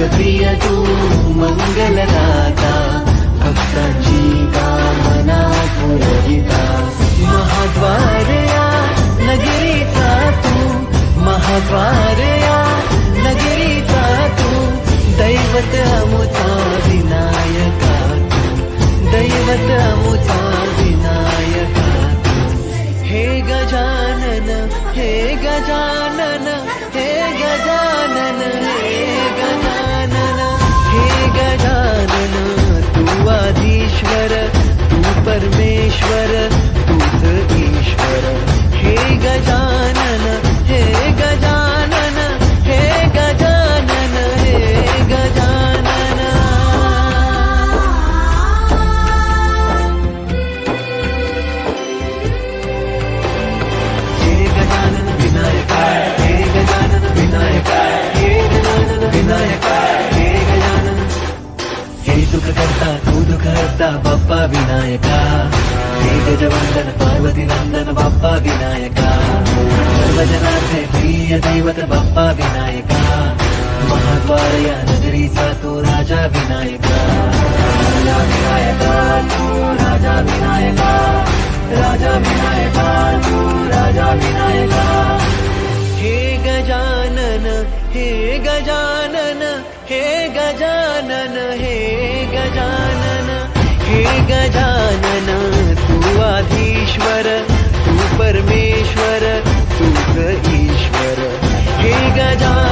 लोकप्रिय तू मंगलदाता, भक्तांची कामना पुरविता. महाद्वार या नगरीचा तू, महाद्वार या नगरीचा तू, दैवत अमुता विनायका तू, दैवत अमुता विनायका तू. हे गजानन, हे गजानन, हे गजानन, हे गजानन, हे गजानन. तू आधीश्वर, तू परमेश्वर, तूच ईश्वर. हे गजानन, हे गजानन, हे गजानन, हे गजानन. हे गजानन विनायका, हे गजानन विनायका, हे गजानन विनायका, हे गजानन. हे दुःख करता तू दुःख हरता बाप्पा विनायका. हे गजवंदन पार्वती नंदन बाप्पा विनायका. सर्वजनार्थे प्रिय दैवत बाप्पा विनायका. महाद्वार या नगरीचा तू राजा विनायका. राजा विनायका तू राजा विनायका, राजा विनायका तू राजा विनायका. हे गजानन, हे गजानन, हे गजानन, हे गजानन, हे गजानन. तू आधीश्वर, तू परमेश्वर, तूच ईश्वर. हे गजानन.